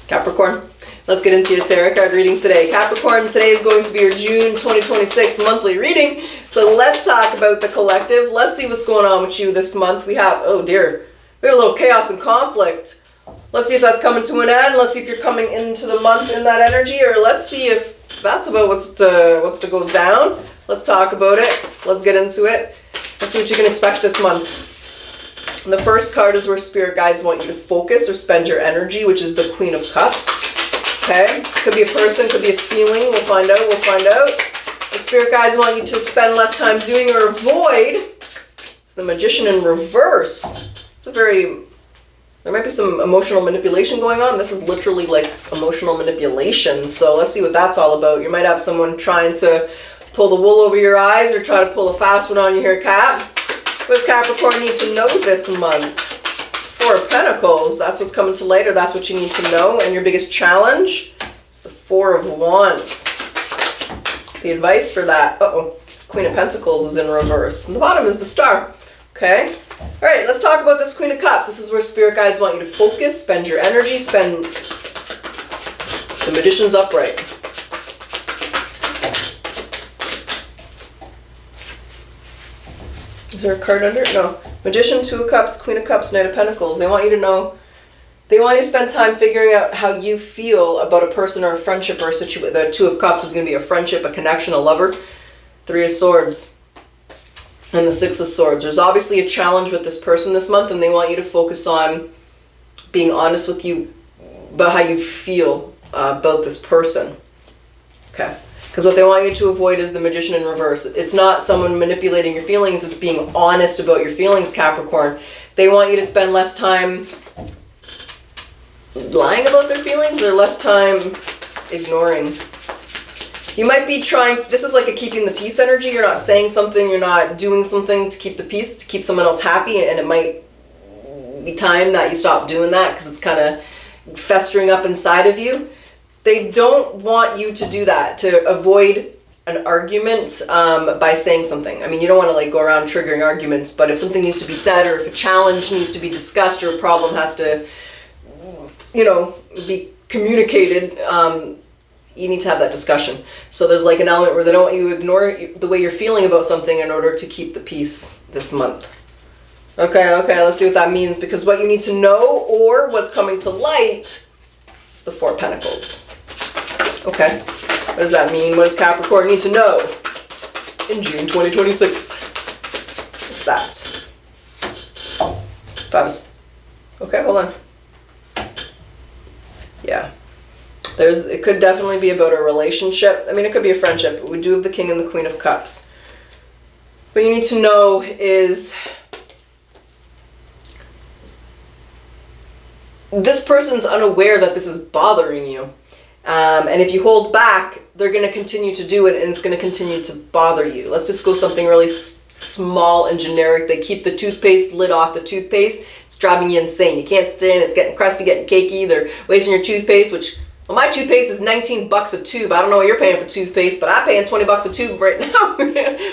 Capricorn, let's get into your tarot card reading today. Capricorn, today is going to be your June 2026 monthly reading. So let's talk about the collective. Let's see what's going on with you this month. We have, oh dear, we have a little chaos and conflict. Let's see if that's coming to an end. Let's see if you're coming into the month in that energy, or let's see if that's about what's to go down. Let's talk about it. Let's get into it. Let's see what you can expect this month. And the first card is where spirit guides want you to focus or spend your energy, which is the Queen of Cups. Okay? Could be a person, could be a feeling. We'll find out. But spirit guides want you to spend less time doing or avoid. It's the Magician in reverse. There might be some emotional manipulation going on. This is literally like emotional manipulation. So let's see what that's all about. You might have someone trying to pull the wool over your eyes or try to pull a fast one on you here, Cap. What does Capricorn need to know this month? Four of Pentacles. That's what's coming to light, or that's what you need to know. And your biggest challenge is the Four of Wands. The advice for that. Queen of Pentacles is in reverse. And the bottom is the Star. Okay? All right, let's talk about this Queen of Cups. This is where spirit guides want you to focus, spend your energy, spend the Magician's upright. Is there a card under? No. Magician, Two of Cups, Queen of Cups, Knight of Pentacles. They want you to know, they want you to spend time figuring out how you feel about a person or a friendship or a situation. The Two of Cups is going to be a friendship, a connection, a lover. Three of Swords. And the Six of Swords. There's obviously a challenge with this person this month, and they want you to focus on being honest with you about how you feel about this person. Okay. Because what they want you to avoid is the Magician in reverse. It's not someone manipulating your feelings, it's being honest about your feelings, Capricorn. They want you to spend less time lying about their feelings or less time ignoring. You might be trying, this is like a keeping the peace energy. You're not saying something, you're not doing something to keep the peace, to keep someone else happy, and it might be time that you stop doing that because it's kind of festering up inside of you. They don't want you to do that, to avoid an argument by saying something. I mean, you don't want to like go around triggering arguments, but if something needs to be said, or if a challenge needs to be discussed, or a problem has to, be communicated, you need to have that discussion. So there's like an element where they don't want you to ignore the way you're feeling about something in order to keep the peace this month. Okay, let's see what that means, because what you need to know, or what's coming to light, is the Four of Pentacles. Okay, what does that mean? What does Capricorn need to know in June 2026? What's that? Okay, hold on. Yeah. It could definitely be about a relationship. I mean, it could be a friendship. We do have the King and the Queen of Cups. What you need to know is this person's unaware that this is bothering you. And if you hold back, they're going to continue to do it, and it's going to continue to bother you. Let's just go something really small and generic. They keep the toothpaste lid off the toothpaste. It's driving you insane. You can't stand it. It's getting crusty, getting cakey. They're wasting your toothpaste, which, well, my toothpaste is $19 a tube. I don't know what you're paying for toothpaste, but I'm paying $20 a tube right now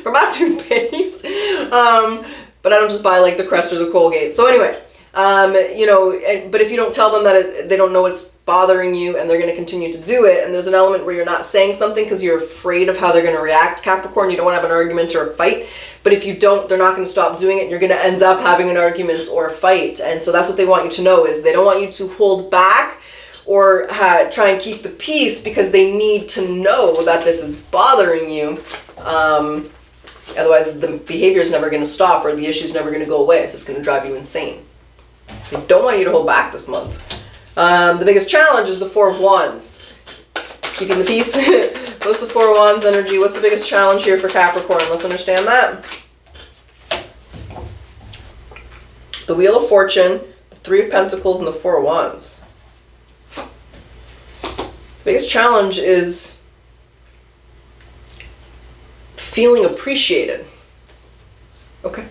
for my toothpaste. But I don't just buy like the Crest or the Colgate. So anyway, but if you don't tell them that they don't know it's bothering you, and they're going to continue to do it, and there's an element where you're not saying something because you're afraid of how they're going to react, Capricorn, you don't want to have an argument or a fight, but if you don't, they're not going to stop doing it, and you're going to end up having an argument or a fight. And so that's what they want you to know, is they don't want you to hold back or try and keep the peace, because they need to know that this is bothering you. Otherwise the behavior is never going to stop, or the issue is never going to go away. It's just going to drive you insane. They don't want you to hold back this month. The biggest challenge is the Four of Wands. Keeping the peace. What's the Four of Wands energy? What's the biggest challenge here for Capricorn? Let's understand that. The Wheel of Fortune, the Three of Pentacles, and the Four of Wands. Biggest challenge is feeling appreciated. Okay.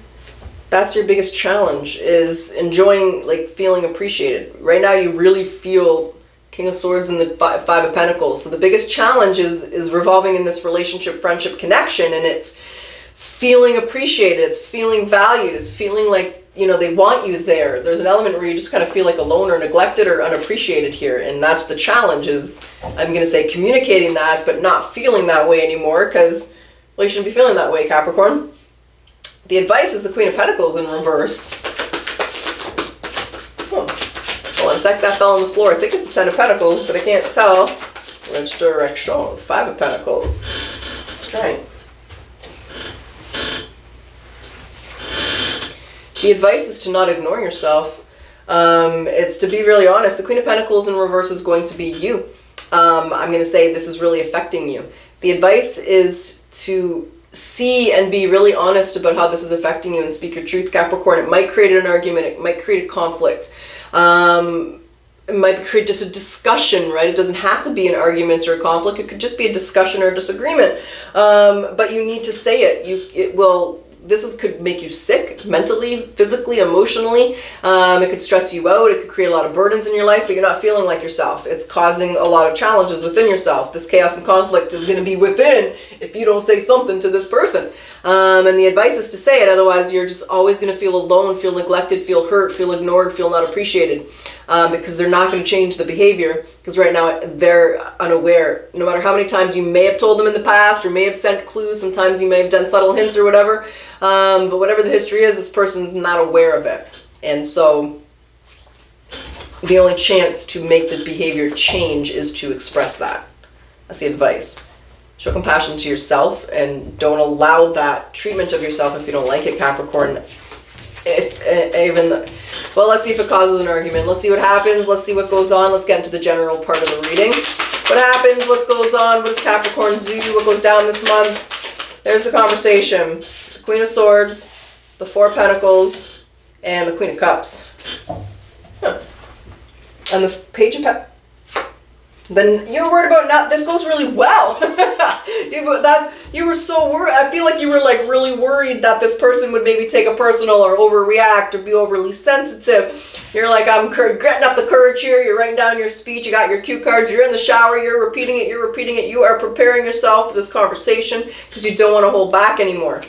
That's your biggest challenge, is enjoying, like, feeling appreciated. Right now you really feel King of Swords and the Five of Pentacles. So the biggest challenge is revolving in this relationship, friendship, connection, and it's feeling appreciated, it's feeling valued, it's feeling like they want you there. There's an element where you just kind of feel like alone or neglected or unappreciated here. And that's the challenge is, I'm going to say, communicating that, but not feeling that way anymore because, well, you shouldn't be feeling that way, Capricorn. The advice is the Queen of Pentacles in reverse. Oh. Hold on a sec, that fell on the floor. I think it's the Ten of Pentacles, but I can't tell which direction. Five of Pentacles. Strength. The advice is to not ignore yourself. It's to be really honest. The Queen of Pentacles in reverse is going to be you. I'm going to say this is really affecting you. The advice is to see and be really honest about how this is affecting you and speak your truth, Capricorn. It might create an argument. It might create a conflict. It might create just a discussion, right? It doesn't have to be an argument or a conflict. It could just be a discussion or a disagreement. But you need to say it. This could make you sick mentally, physically, emotionally. It could stress you out. It could create a lot of burdens in your life, but you're not feeling like yourself. It's causing a lot of challenges within yourself. This chaos and conflict is going to be within if you don't say something to this person. And the advice is to say it. Otherwise, you're just always going to feel alone, feel neglected, feel hurt, feel ignored, feel not appreciated. Because they're not going to change the behavior. Because right now, they're unaware. No matter how many times you may have told them in the past or may have sent clues, sometimes you may have done subtle hints or whatever. But whatever the history is, this person's not aware of it. And so the only chance to make the behavior change is to express that. That's the advice. Show compassion to yourself and don't allow that treatment of yourself if you don't like it, Capricorn. Well, let's see if it causes an argument. Let's see what happens. Let's see what goes on. Let's get into the general part of the reading. What happens? What goes on? What does Capricorn do? What goes down this month? There's the conversation. The Queen of Swords, the Four of Pentacles, and the Queen of Cups. Huh. And the Page of Pentacles. Then you're worried about this goes really well. You were so worried. I feel like you were like really worried that this person would maybe take it personal or overreact or be overly sensitive. You're like, I'm getting up the courage here. You're writing down your speech. You got your cue cards. You're in the shower. You're repeating it. You're repeating it. You are preparing yourself for this conversation because you don't want to hold back anymore.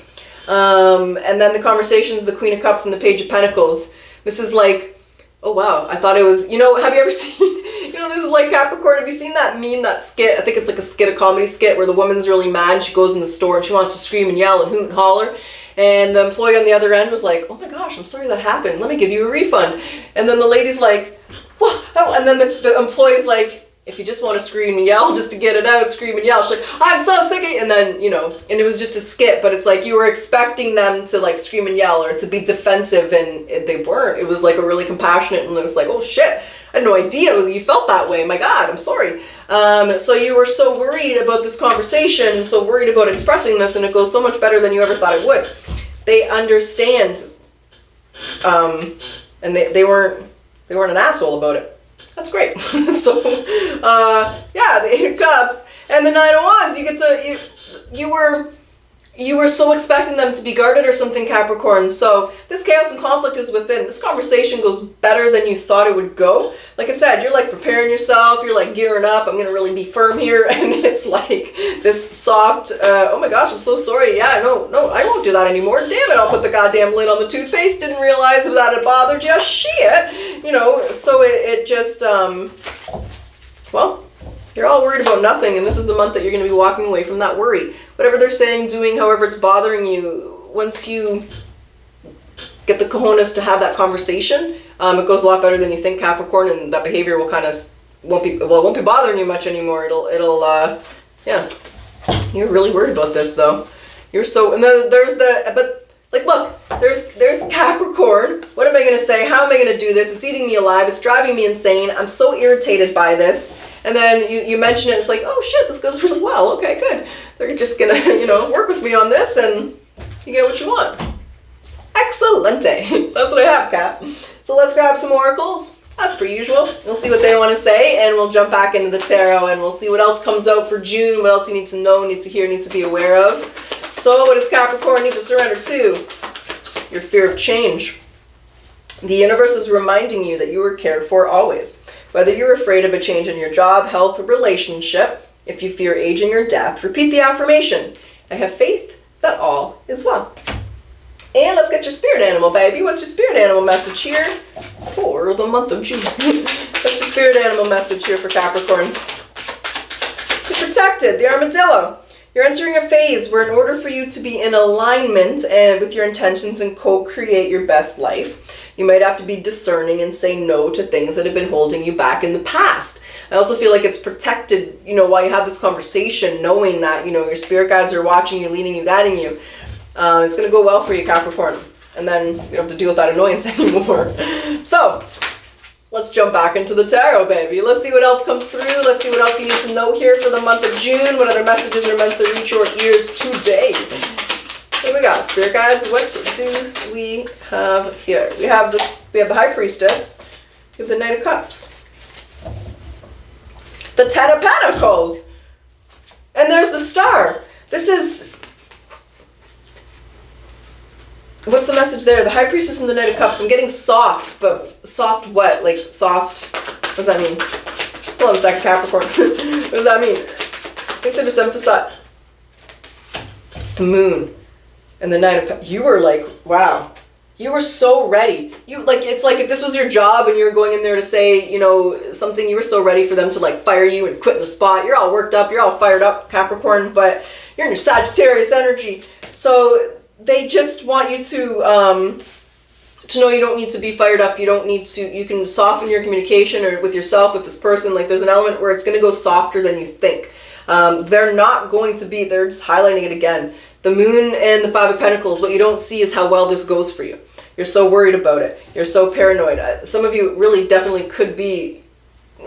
And then the conversations, the Queen of Cups and the Page of Pentacles. This is like, oh wow, I thought it was, have you ever seen, this is like Capricorn, have you seen that meme, that skit? I think it's like a comedy skit where the woman's really mad, she goes in the store and she wants to scream and yell and hoot and holler. And the employee on the other end was like, oh my gosh, I'm sorry that happened. Let me give you a refund. And then the lady's like, what? Oh, and then the employee's like, if you just want to scream and yell, just to get it out, scream and yell. She's like, I'm so sick of it. And then, and it was just a skit, but it's like you were expecting them to like scream and yell or to be defensive, and they weren't. It was like a really compassionate, and it was like, oh shit, I had no idea you felt that way. My God, I'm sorry. So you were so worried about this conversation and so worried about expressing this, and it goes so much better than you ever thought it would. They understand, and they weren't an asshole about it. That's great. So, yeah, the Eight of Cups and the Nine of Wands. You get to you were so expecting them to be guarded or something, Capricorn. So this chaos and conflict is within. This conversation goes better than you thought it would go. Like I said, you're like preparing yourself. You're like gearing up. I'm gonna really be firm here, and it's like this soft. Oh my gosh, I'm so sorry. Yeah, no, I won't do that anymore. Damn it, I'll put the goddamn lid on the toothpaste. Didn't realize that it bothered you. Shit, So it just well. You're all worried about nothing, and this is the month that you're going to be walking away from that worry. Whatever they're saying, doing, however it's bothering you, once you get the cojones to have that conversation, it goes a lot better than you think, Capricorn, and that behavior will kind of won't be bothering you much anymore. Yeah. You're really worried about this though. You're so, and then there's look, there's Capricorn. What am I going to say? How am I going to do this? It's eating me alive. It's driving me insane. I'm so irritated by this. And then you mention it, it's like, oh shit, this goes really well. Okay, good. They're just gonna, work with me on this, and you get what you want. Excelente. That's what I have, Cap. So let's grab some oracles, as per usual. We'll see what they want to say, and we'll jump back into the tarot, and we'll see what else comes out for June, what else you need to know, need to hear, need to be aware of. So what does Capricorn need to surrender to? Your fear of change. The universe is reminding you that you are cared for always. Whether you're afraid of a change in your job, health, or relationship, if you fear aging or death, repeat the affirmation. I have faith that all is well. And let's get your spirit animal, baby. What's your spirit animal message here for the month of June? What's your spirit animal message here for Capricorn? You're protected, the armadillo. You're entering a phase where in order for you to be in alignment and with your intentions and co-create your best life, you might have to be discerning and say no to things that have been holding you back in the past. I also feel like it's protected, while you have this conversation, knowing that, your spirit guides are watching you, leading you, guiding you. It's going to go well for you, Capricorn. And then you don't have to deal with that annoyance anymore. So, let's jump back into the tarot, baby. Let's see what else comes through. Let's see what else you need to know here for the month of June. What other messages are meant to reach your ears today? Here we go. Spirit guides, what do we have here? We have the High Priestess. We have the Knight of Cups. The Ten of Pentacles. And there's the Star. This is... What's the message there? The High Priestess and the Knight of Cups. I'm getting soft, but soft what? Like soft... What does that mean? Hold on a second, Capricorn. What does that mean? I think they're just emphasizing... The Moon and the Knight of Cups. You were like, wow. You were so ready. It's like if this was your job and you were going in there to say, something, you were so ready for them to like fire you and quit the spot. You're all worked up. You're all fired up, Capricorn, but you're in your Sagittarius energy. So... They just want you to know you don't need to be fired up. You don't need to, you can soften your communication or with yourself, with this person. Like there's an element where it's going to go softer than you think. They're not going to be, they're just highlighting it again. The Moon and the Five of Pentacles, what you don't see is how well this goes for you. You're so worried about it. You're so paranoid. Some of you really definitely could be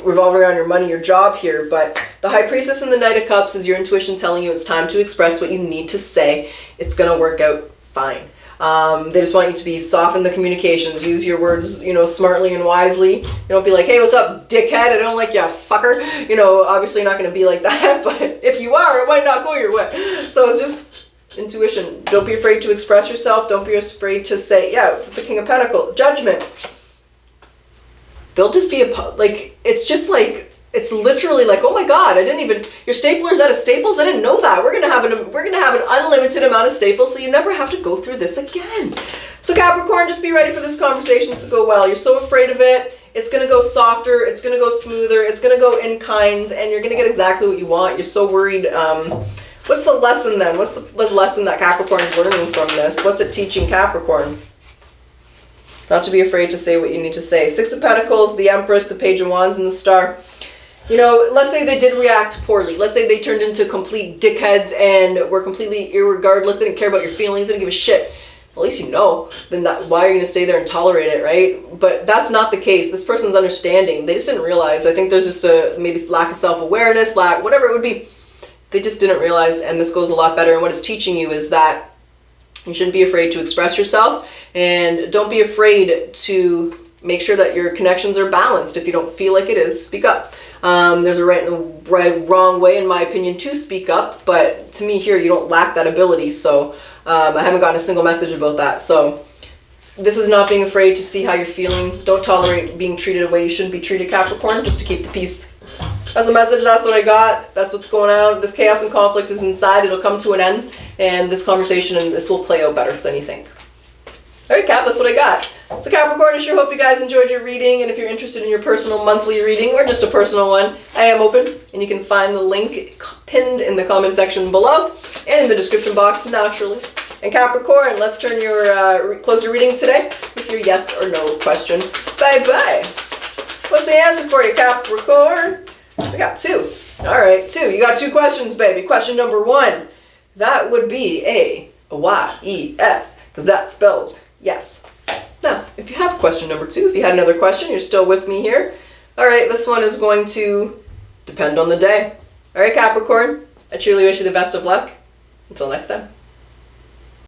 revolving around your money, your job here, but the High Priestess and the Knight of Cups is your intuition telling you it's time to express what you need to say. It's going to work out fine. They just want you to be soften the communications, use your words, smartly and wisely. You don't be like, hey, what's up, dickhead? I don't like you, fucker. Obviously you're not going to be like that, but if you are, it might not go your way. So it's just intuition. Don't be afraid to express yourself. Don't be afraid to say, yeah, the King of Pentacles, Judgment. They'll just be it's literally like, oh my God, your stapler's out of staples? I didn't know that. We're gonna have an unlimited amount of staples, so you never have to go through this again. So Capricorn, just be ready for this conversation to go well. You're so afraid of it. It's gonna go softer, it's gonna go smoother, it's gonna go in kind, and you're gonna get exactly what you want. You're so worried. What's the lesson then? What's the lesson that Capricorn's learning from this? What's it teaching Capricorn? Not to be afraid to say what you need to say. Six of Pentacles, the Empress, the Page of Wands, and the Star. Let's say they did react poorly. Let's say they turned into complete dickheads and were completely irregardless. They didn't care about your feelings. They didn't give a shit. Well, at least you know. Then why are you going to stay there and tolerate it, right? But that's not the case. This person's understanding. They just didn't realize. I think there's just a maybe lack of self-awareness, whatever it would be. They just didn't realize, and this goes a lot better. And what it's teaching you is that you shouldn't be afraid to express yourself, and don't be afraid to make sure that your connections are balanced. If you don't feel like it is, speak up. There's a right and wrong way, in my opinion, to speak up, but to me here, you don't lack that ability, so I haven't gotten a single message about that. So this is not being afraid to see how you're feeling. Don't tolerate being treated the way you shouldn't be treated, Capricorn, just to keep the peace. That's the message. That's what I got. That's what's going on. This chaos and conflict is inside. It'll come to an end, and this conversation and this will play out better than you think. All right, Cap, that's what I got. So Capricorn, I sure hope you guys enjoyed your reading, and if you're interested in your personal monthly reading or just a personal one, I am open, and you can find the link pinned in the comment section below and in the description box, naturally. And Capricorn, let's turn your close your reading today with your yes or no question. Bye-bye. What's the answer for you, Capricorn? We got two. All right, two. You got two questions, baby. Question number one, that would be a Y-E-S, because that spells yes. Now, if you have question number two, if you had another question, you're still with me here. All right, this one is going to depend on the day. All right, Capricorn, I truly wish you the best of luck. Until next time.